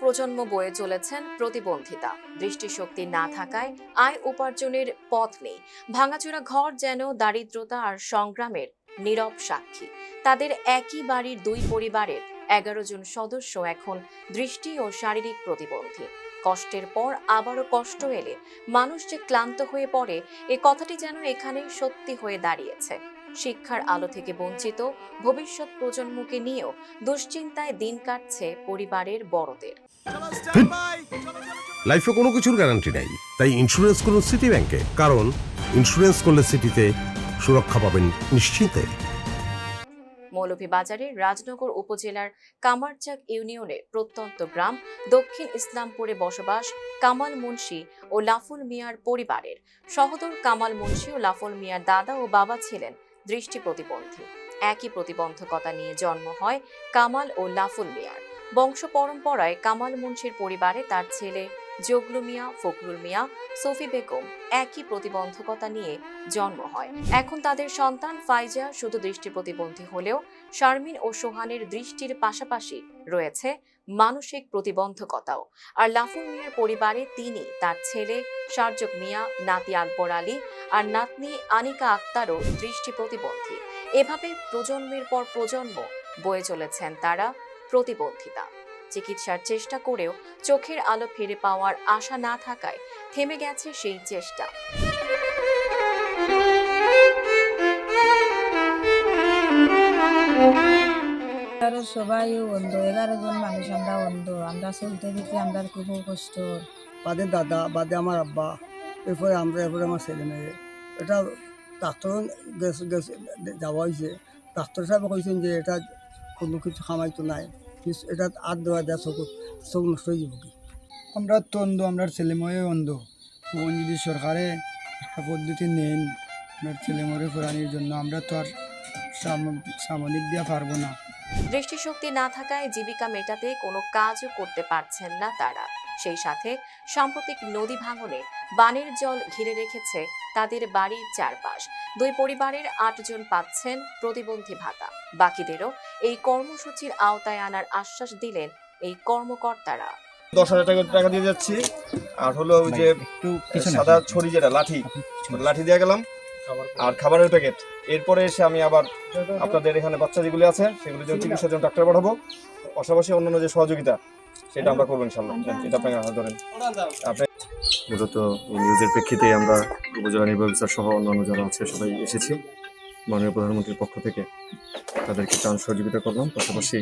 প্রজন্ম বয়ে চলেছেন প্রতিবন্ধিতা। দৃষ্টিশক্তি না থাকায় আয় উপার্জনের পথ নেই। ভাঙাচোরা ঘর যেন দারিদ্রতা আর সংগ্রামের নীরব সাক্ষী। তাদের একই বাড়ির দুই পরিবারের 11 জন সদস্য এখন দৃষ্টি ও শারীরিক প্রতিবন্ধী। কষ্টের পর আবারও কষ্ট এলে মানুষ যে ক্লান্ত হয়ে পড়ে, এ কথাটি যেন এখানে সত্যি হয়ে দাঁড়িয়েছে। শিক্ষার আলো থেকে বঞ্চিত ভবিষ্যৎ প্রজন্মকে নিয়েও দুশ্চিন্তায় দিন কাটছে পরিবারের বড়দের। লাইফে কোনো কিছুর গ্যারান্টি নাই, তাই ইন্স্যুরেন্স করুন সিটি ব্যাংকে, কারণ ইন্স্যুরেন্স করলে সিটিতে সুরক্ষা পাবেন নিশ্চিন্তে। মৌলভীবাজারের রাজনগর উপজেলার কামারচাক ইউনিয়নের প্রত্যন্ত গ্রাম দক্ষিণ ইসলামপুরে বসবাস কামাল মুন্সি ও লাফুল মিয়ার পরিবারের। সহোদর কামাল মুন্সি ও লাফুল মিয়ার দাদা ও বাবা ছিলেন দৃষ্টি প্রতিবন্ধী। একই প্রতিবন্ধকতা নিয়ে জন্ম হয় কামাল ও লাফুল মিয়ার। বংশ পরম্পরায় কামাল মুন্সির পরিবারে তার ছেলে জগলু মিয়া, ফখরুল মিয়া, সফি বেগম একই প্রতিবন্ধকতা নিয়ে জন্ম হয়। এখন তাদের সন্তান ফাইজা শুধু দৃষ্টি প্রতিবন্ধী হলেও শারমিন ও সোহানের দৃষ্টির পাশাপাশি রয়েছে মানসিক প্রতিবন্ধকতাও। আর লাফুল মিয়ার পরিবারে তিনি, তার ছেলে সারজক মিয়া, নাতি আকবর আলী আর নাতনি আনিকা আক্তারও দৃষ্টি প্রতিবন্ধী। এভাবে প্রজন্মের পর প্রজন্ম বয়ে চলেছেন তারা প্রতিবন্ধিতা। চিকিৎসার চেষ্টা করেও চোখের আলো ফিরে পাওয়ার আশা না থাকায় থেমে গেছে সেই চেষ্টা। সবাই অন্ধ, 11 জন মানুষ আমরা অন্ধ। আমরা চলতে ফিরতে আমরা খুব কষ্ট। বাদে দাদা, বাদে আমার আব্বা, এরপরে আমরা, এরপরে আমার ছেলে মেয়ে। এটা ডাক্তার যাওয়া হয়েছে। ডাক্তার সাহেব কইছেন যে এটা কোনো কিছু খামাইতো নাই, এটা আর দেওয়া দেয় চোখ নষ্ট হয়ে যাব কি। আমরা তো অন্ধ, আমরা ছেলে মেয়ে অন্ধ। তখন যদি সরকারে একটা পদ্ধতি নেন আপনার ছেলে মেয়ে ফেরানোর জন্য, আমরা তো আর সামরিক দেওয়া পারবো না। দৃষ্টিশক্তি না থাকায় জীবিকা মেটাতে কোনো কাজও করতে পারছেন না তারা। সেই সাথে সাম্প্রতিক নদী ভাঙনে বানের জল ঘিরে রেখেছে তাদের বাড়ির চারপাশ। দুই পরিবারের 8 জন পাচ্ছেন প্রতিবন্ধী ভাতা। বাকিদেরও এই কর্মসূচির আওতায় আনার আশ্বাস দিলেন এই কর্মকর্তারা। 10,000 টাকা দিয়ে যাচ্ছি। আর হলো ওই যে সাদা ছড়ি, যেটা লাঠি দিয়ে গেলাম, আর খাবারের প্যাকেট। এরপরে এসে আমি আবার আপনাদের এখানে বাচ্চা যেগুলো আছে সেগুলোর জন্য চিকিৎসার জন্য ডাক্তার পাঠাবো। পাশাপাশি অন্যান্য যে সহযোগিতা সেটা আমরা করবো ইনশাল্লাহ। এটা আপনাকে ধরেন আপনি মূলত এই নিউজের প্রেক্ষিতে আমরা উপজেলা নির্বাহী অফিসার সহ অন্যান্য যারা আছে সবাই এসেছি। মাননীয় প্রধানমন্ত্রীর পক্ষ থেকে তাদেরকে ত্রাণ সহযোগিতা করলাম। পাশাপাশি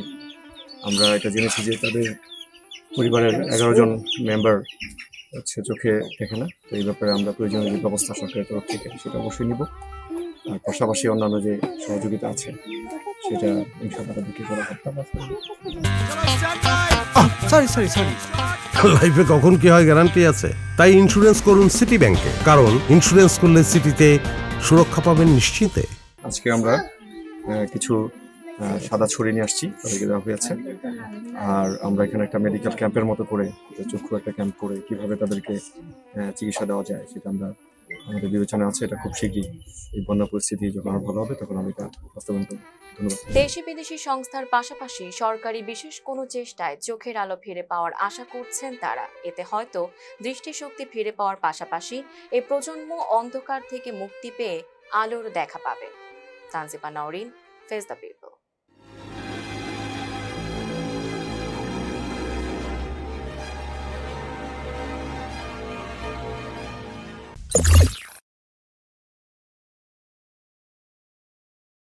আমরা এটা জেনেছি যে তাদের পরিবারের 11 জন মেম্বার চোখে দেখে না। তো এই ব্যাপারে আমরা প্রয়োজনীয় যে ব্যবস্থা সরকারের তরফ থেকে সেটা অবশ্যই নিব। আর পাশাপাশি অন্যান্য যে সহযোগিতা আছে সেটা ইনশাআল্লাহ তাদেরকে করা হবে। লাইফে কখন কি হয় গ্যারান্টি আছে, তাই ইন্স্যুরেন্স করুন সিটি ব্যাংকে, কারণ ইন্স্যুরেন্স করলে সিটিতে সুরক্ষা পাবেন নিশ্চিন্তে। আজকে আমরা কিছু সাদা ছড়ি নিয়ে আসছি, তাদেরকে দেওয়া হয়েছে। আর আমরা এখানে একটা মেডিকেল ক্যাম্পের মতো করে, চক্ষু একটা ক্যাম্প করে কিভাবে তাদেরকে চিকিৎসা দেওয়া যায় সেটা আমরা আমাদের বিবেচনা আছে। এটা খুব শীঘ্রই এই বন্যা পরিস্থিতি যখন আরো ভালো হবে তখন আমি এটা বাস্তবায়ন করব। ধন্যবাদ। দেশি বিদেশি সংস্থার পাশাপাশি সরকারি বিশেষ কোনো চেষ্টায় চোখের আলো ফিরে পাওয়ার আশা করছেন তারা। এতে হয়তো দৃষ্টিশক্তি ফিরে পাওয়ার পাশাপাশি এই প্রজন্ম অন্ধকার থেকে মুক্তি পেয়ে আলোর দেখা পাবে। Tanjiba Nowrin, face the people.